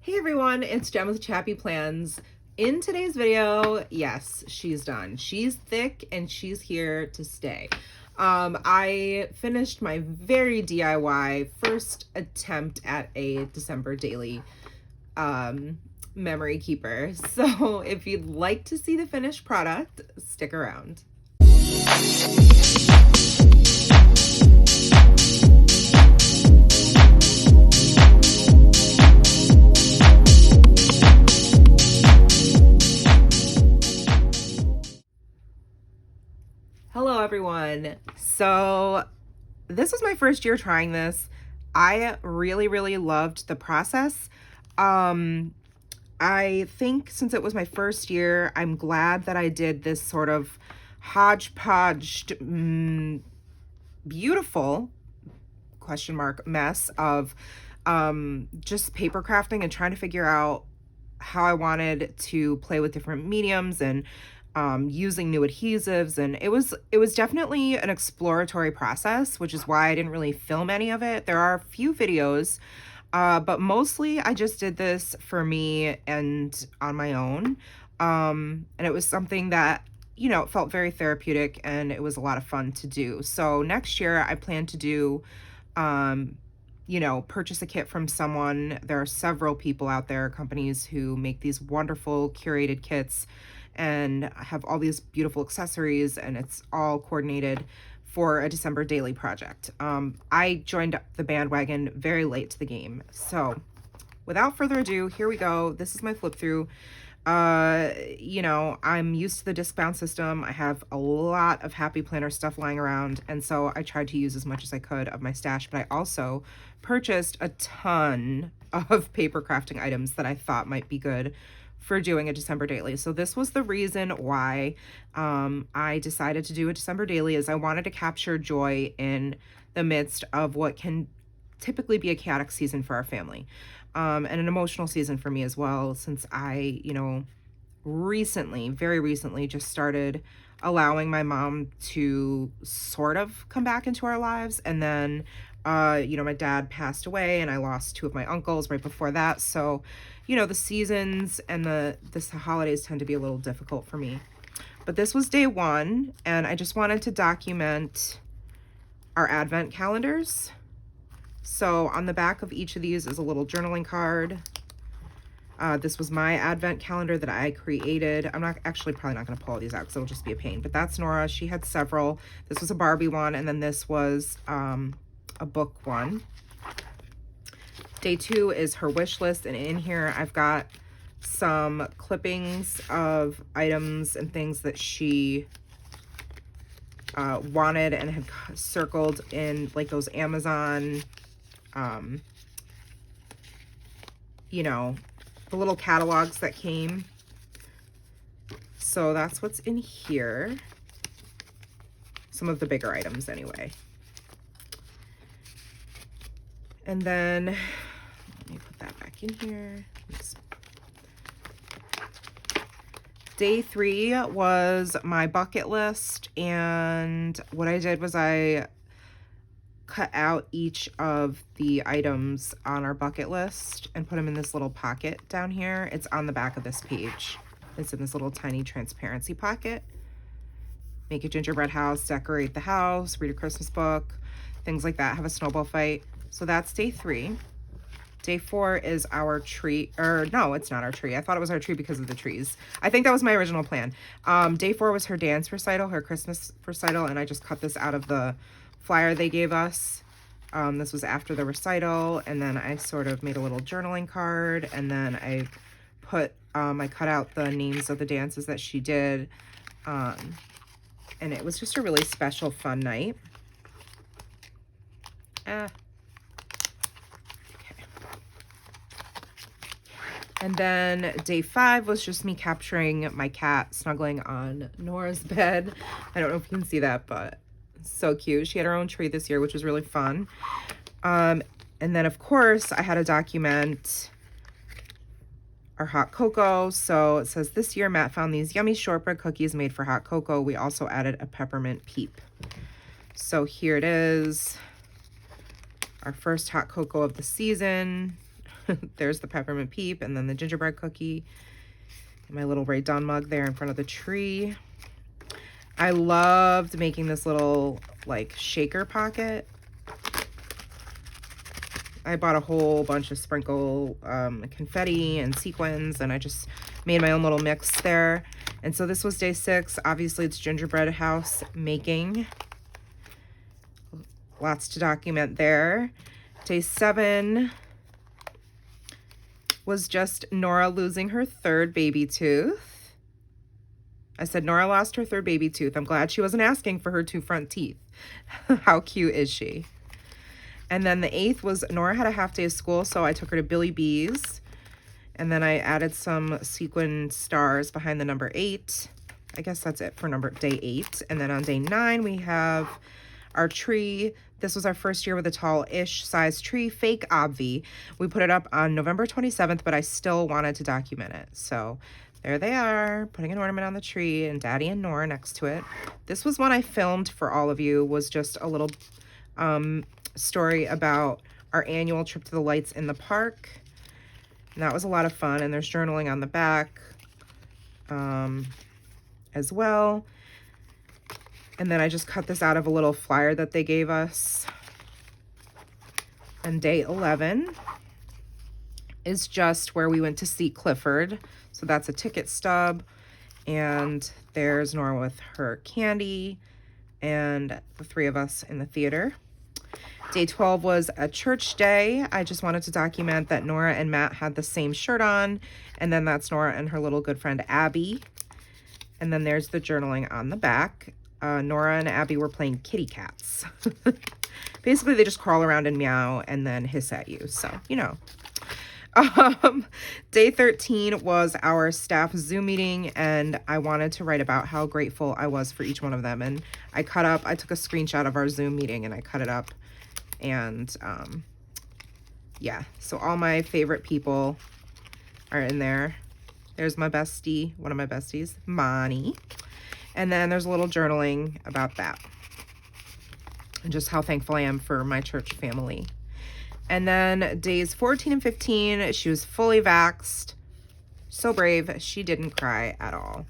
Hey everyone, it's Jen with ChappyPlans. In today's video, yes, she's done. She's thick and she's here to stay. I finished my very DIY first attempt at a December daily memory keeper. So if you'd like to see the finished product, stick around. Hello everyone. So this was my first year trying this. I really loved the process. I think since it was my first year, I'm glad that I did this sort of hodgepodge, beautiful question mark mess of just paper crafting and trying to figure out how I wanted to play with different mediums and using new adhesives. And it was definitely an exploratory process, which is why I didn't really film any of it. There are a few videos, but mostly I just did this for me and on my own. And it was something that, you know, it felt very therapeutic and it was a lot of fun to do. So next year I plan to do, you know, purchase a kit from someone. There are several people out there, companies who make these wonderful curated kits and have all these beautiful accessories, and it's all coordinated for a December daily project. I joined the bandwagon very late to the game. So without further ado, here we go. This is my flip through. You know, I'm used to the disc bound system. I have a lot of Happy Planner stuff lying around, and so I tried to use as much as I could of my stash, but I also purchased a ton of paper crafting items that I thought might be good for doing a December daily. So this was the reason why I decided to do a December daily, is I wanted to capture joy in the midst of what can typically be a chaotic season for our family. And an emotional season for me as well, since I, you know, very recently just started allowing my mom to sort of come back into our lives. And then, you know, my dad passed away and I lost two of my uncles right before that. So, you know, the seasons and the holidays tend to be a little difficult for me. But this was day one, and I just wanted to document our advent calendars. So on the back of each of these is a little journaling card. This was my advent calendar that I created. I'm not actually probably not going to pull all these out because it'll just be a pain, but that's Nora. She had several. This was a Barbie one, and then this was a book one. Day two is her wish list, and in here I've got some clippings of items and things that she wanted and had circled in like those Amazon, you know, the little catalogs that came. So that's what's in here. Some of the bigger items anyway. And then let me put that back in here. Day three was my bucket list, and what I did was I cut out each of the items on our bucket list and put them in this little pocket down here. It's on the back of this page. It's in this little tiny transparency pocket. Make a gingerbread house, decorate the house, read a Christmas book, things like that. Have a snowball fight. So that's day three. Day four is our tree, or no, it's not our tree. I thought it was our tree because of the trees. I think that was my original plan. Day four was her dance recital, her Christmas recital, and I just cut this out of the flyer they gave us. This was after the recital, and then I sort of made a little journaling card, and then I put, I cut out the names of the dances that she did, and it was just a really special, fun night. And then day five was just me capturing my cat snuggling on Nora's bed. I don't know if you can see that, but so cute. She had her own tree this year, which was really fun. And then of course I had to document our hot cocoa. So it says, this year Matt found these yummy shortbread cookies made for hot cocoa. We also added a peppermint peep. So here it is, our first hot cocoa of the season. There's the peppermint peep, and then the gingerbread cookie, and my little Ray Dunn mug there in front of the tree. I loved making this little like shaker pocket. I bought a whole bunch of sprinkle confetti and sequins, and I just made my own little mix there. And so this was day 6. Obviously, it's gingerbread house making. Lots to document there. Day 7 was just Nora losing her 3rd baby tooth. I said Nora lost her 3rd baby tooth. I'm glad she wasn't asking for her 2 front teeth. How cute is she? And then the 8th was Nora had a half day of school, so I took her to Billy B's. And then I added some sequin stars behind the number 8. I guess that's it for day 8. And then on day 9, we have our tree. This was our first year with a tall-ish size tree, fake obvi. We put it up on November 27th, but I still wanted to document it. So there they are, putting an ornament on the tree, and Daddy and Nora next to it. This was one I filmed for all of you, was just a little story about our annual trip to the lights in the park. And that was a lot of fun, and there's journaling on the back as well. And then I just cut this out of a little flyer that they gave us. And day 11 is just where we went to see Clifford. So that's a ticket stub. And there's Nora with her candy and the 3 of us in the theater. Day 12 was a church day. I just wanted to document that Nora and Matt had the same shirt on. And then that's Nora and her little good friend, Abby. And then there's the journaling on the back. Nora and Abby were playing kitty cats. Basically, they just crawl around and meow and then hiss at you. So, you know. Day 13 was our staff Zoom meeting, and I wanted to write about how grateful I was for each one of them. And I took a screenshot of our Zoom meeting and I cut it up. And yeah, so all my favorite people are in there. There's my bestie, one of my besties, Monty. And then there's a little journaling about that and just how thankful I am for my church family. And then days 14 and 15, she was fully vaxxed. So brave. She didn't cry at all.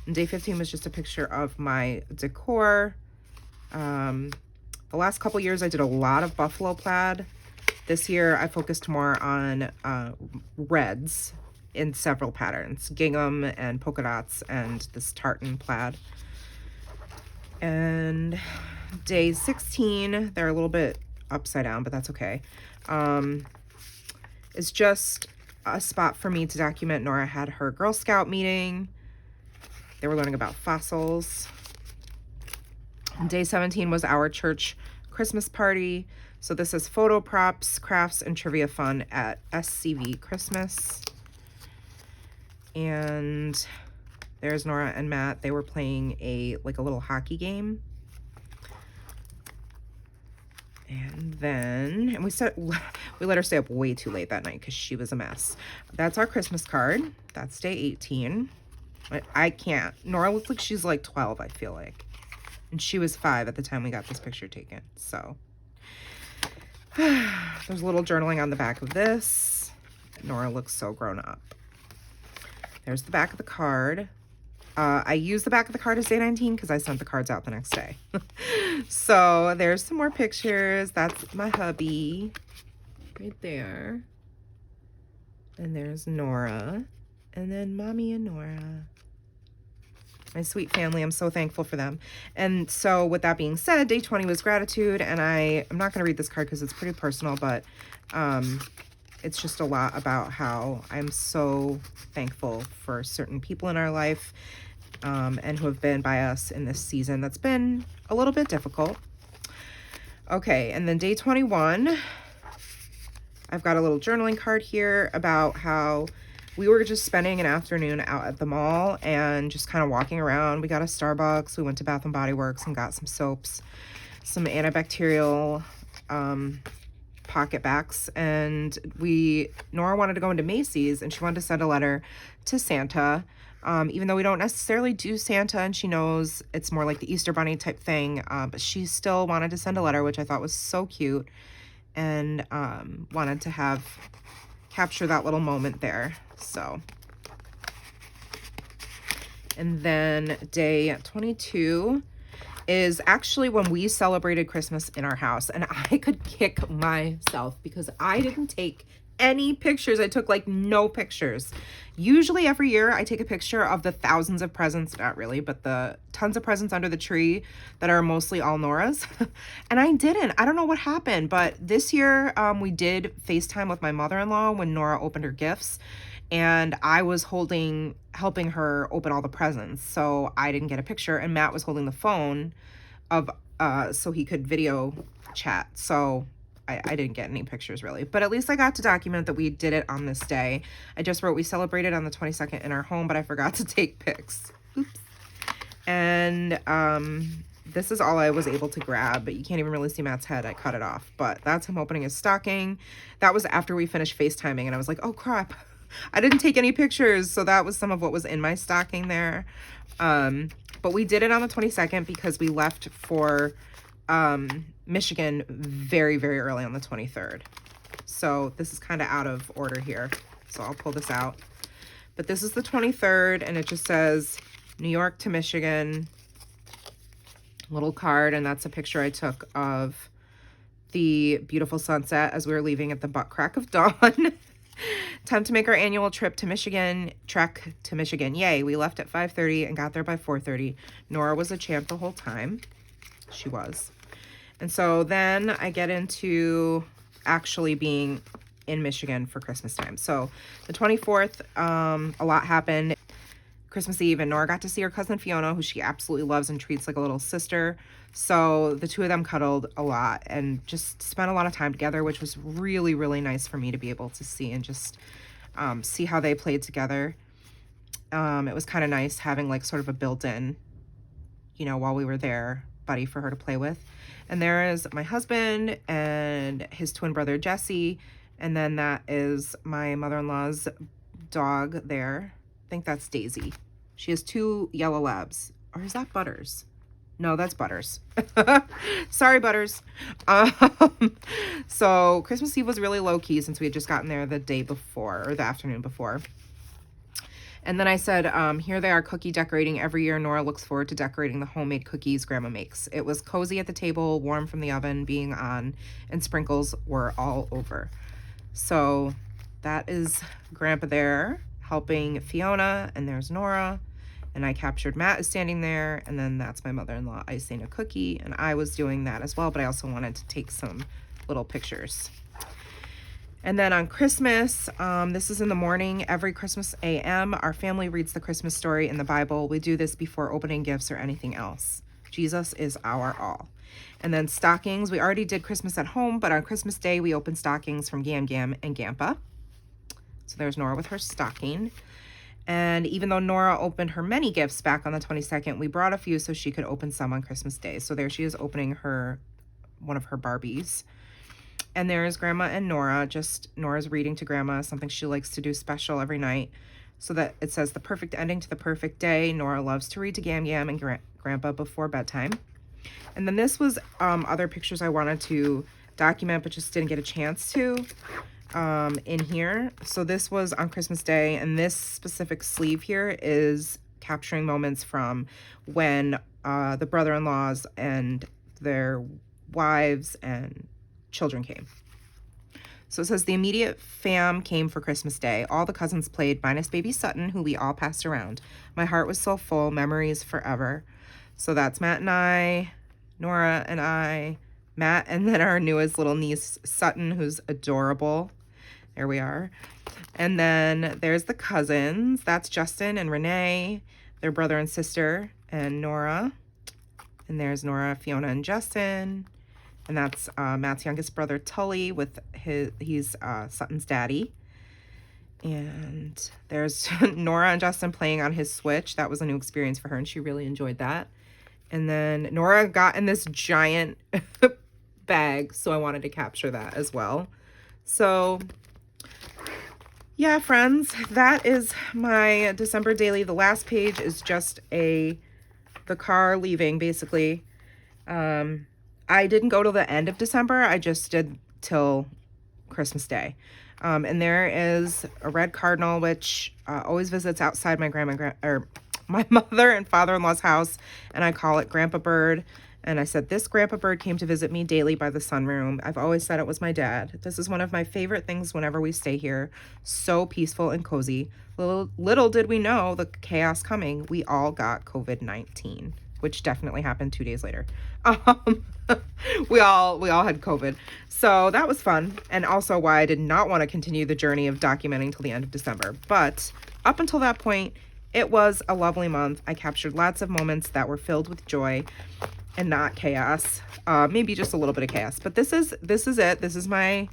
And day 15 was just a picture of my decor. The last couple years, I did a lot of buffalo plaid. This year, I focused more on reds in several patterns, gingham and polka dots and this tartan plaid. And day 16, they're a little bit upside down, but that's okay. It's just a spot for me to document Nora had her Girl Scout meeting. They were learning about fossils. And day 17 was our church Christmas party. So this is photo props, crafts, and trivia fun at SCV Christmas. And there's Nora and Matt. They were playing a little hockey game. And then, we let her stay up way too late that night because she was a mess. That's our Christmas card. That's day 18. I can't. Nora looks like she's like 12, I feel like. And she was 5 at the time we got this picture taken. So there's a little journaling on the back of this. Nora looks so grown up. There's the back of the card. I used the back of the card as day 19 because I sent the cards out the next day. So there's some more pictures. That's my hubby right there. And there's Nora. And then Mommy and Nora. My sweet family. I'm so thankful for them. And so with that being said, day 20 was gratitude. And I'm not going to read this card because it's pretty personal, but it's just a lot about how I'm so thankful for certain people in our life and who have been by us in this season that's been a little bit difficult. Okay, and then day 21, I've got a little journaling card here about how we were just spending an afternoon out at the mall and just kind of walking around. We got a Starbucks. We went to Bath & Body Works and got some soaps, some antibacterial pocket backs, and Nora wanted to go into Macy's and she wanted to send a letter to Santa, even though we don't necessarily do Santa and she knows it's more like the Easter Bunny type thing, but she still wanted to send a letter, which I thought was so cute. and wanted to capture that little moment there. So, and then day 22 is actually when we celebrated Christmas in our house, and I could kick myself because I didn't take any pictures. I took like no pictures. Usually every year I take a picture of the thousands of presents, not really, but the tons of presents under the tree that are mostly all Nora's. And I didn't. I don't know what happened, but this year we did FaceTime with my mother-in-law when Nora opened her gifts, and I was helping her open all the presents. So I didn't get a picture, and Matt was holding the phone so he could video chat. So I didn't get any pictures really, but at least I got to document that we did it on this day. I just wrote we celebrated on the 22nd in our home, but I forgot to take pics. Oops. And this is all I was able to grab, but you can't even really see Matt's head. I cut it off, but that's him opening his stocking. That was after we finished FaceTiming, and I was like, oh crap, I didn't take any pictures. So that was some of what was in my stocking there. But we did it on the 22nd because we left for Michigan very, very early on the 23rd. So this is kind of out of order here. So I'll pull this out. But this is the 23rd, and it just says New York to Michigan. Little card, and that's a picture I took of the beautiful sunset as we were leaving at the butt crack of dawn. Time to make our annual trek to Michigan. Yay, we left at 5:30 and got there by 4:30. Nora was a champ the whole time. She was. And so then I get into actually being in Michigan for Christmas time. So the 24th, a lot happened. Christmas Eve, and Nora got to see her cousin Fiona, who she absolutely loves and treats like a little sister. So the two of them cuddled a lot and just spent a lot of time together, which was really, really nice for me to be able to see and just see how they played together. It was kind of nice having like sort of a built-in, while we were there, buddy for her to play with. And there is my husband and his twin brother, Jesse. And then that is my mother-in-law's dog there. I think that's Daisy. She has 2 yellow labs. Or is that Butters? No, that's Butters. Sorry, Butters. So Christmas Eve was really low-key since we had just gotten there the day before, or the afternoon before. And then I said, here they are cookie decorating. Every year, Nora looks forward to decorating the homemade cookies Grandma makes. It was cozy at the table, warm from the oven being on, and sprinkles were all over. So that is Grandpa there helping Fiona, and there's Nora. And I captured Matt is standing there, and then that's my mother-in-law icing a cookie, and I was doing that as well, but I also wanted to take some little pictures. And then on Christmas, this is in the morning, every Christmas a.m., our family reads the Christmas story in the Bible. We do this before opening gifts or anything else. Jesus is our all. And then stockings, we already did Christmas at home, but on Christmas Day, we opened stockings from Gam Gam and Gampa. So there's Nora with her stocking. And even though Nora opened her many gifts back on the 22nd, we brought a few so she could open some on Christmas Day. So there she is opening one of her Barbies. And there's Grandma and Nora. Just Nora's reading to Grandma, something she likes to do special every night. So that it says the perfect ending to the perfect day. Nora loves to read to Gam Gam and Grandpa before bedtime. And then this was other pictures I wanted to document but just didn't get a chance to in here. So this was on Christmas Day, and this specific sleeve here is capturing moments from when the brother-in-laws and their wives and children came. So it says the immediate fam came for Christmas Day. All the cousins played, minus baby Sutton, who we all passed around. My heart was so full, memories forever. So that's Matt and I, Nora and I, Matt, and then our newest little niece, Sutton, who's adorable. There we are. And then there's the cousins. That's Justin and Renee, their brother and sister, and Nora. And there's Nora, Fiona, and Justin. And that's Matt's youngest brother, Tully, with he's Sutton's daddy. And there's Nora and Justin playing on his Switch. That was a new experience for her, and she really enjoyed that. And then Nora got in this giant bag, so I wanted to capture that as well. So, yeah, friends, that is my December daily. The last page is just the car leaving, basically. I didn't go to the end of December. I just did till Christmas Day. And there is a red cardinal, which always visits outside my my mother and father-in-law's house, and I call it Grandpa Bird. And I said, this Grandpa Bird came to visit me daily by the sunroom. I've always said it was my dad. This is one of my favorite things whenever we stay here. So peaceful and cozy. Little did we know the chaos coming. We all got COVID-19, which definitely happened 2 days later. We all had COVID. So that was fun. And also why I did not want to continue the journey of documenting till the end of December. But up until that point, it was a lovely month. I captured lots of moments that were filled with joy and not chaos. Maybe just a little bit of chaos. But this is it. This is my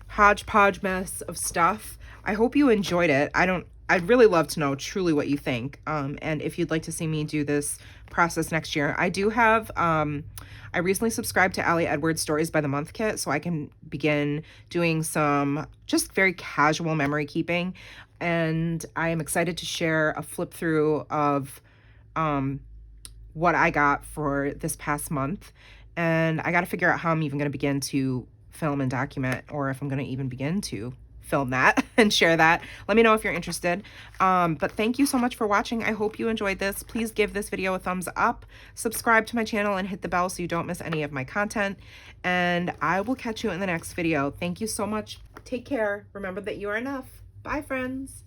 hodgepodge mess of stuff. I hope you enjoyed it. I'd really love to know truly what you think. And if you'd like to see me do this process next year, I do have, I recently subscribed to Allie Edwards Stories by the Month kit, so I can begin doing some just very casual memory keeping. And I am excited to share a flip through of what I got for this past month. And I got to figure out how I'm even going to begin to film and document, or if I'm going to even begin to film that and share that. Let me know if you're interested. But thank you so much for watching. I hope you enjoyed this. Please give this video a thumbs up, subscribe to my channel, and hit the bell so you don't miss any of my content. And I will catch you in the next video. Thank you so much. Take care. Remember that you are enough. Bye, friends.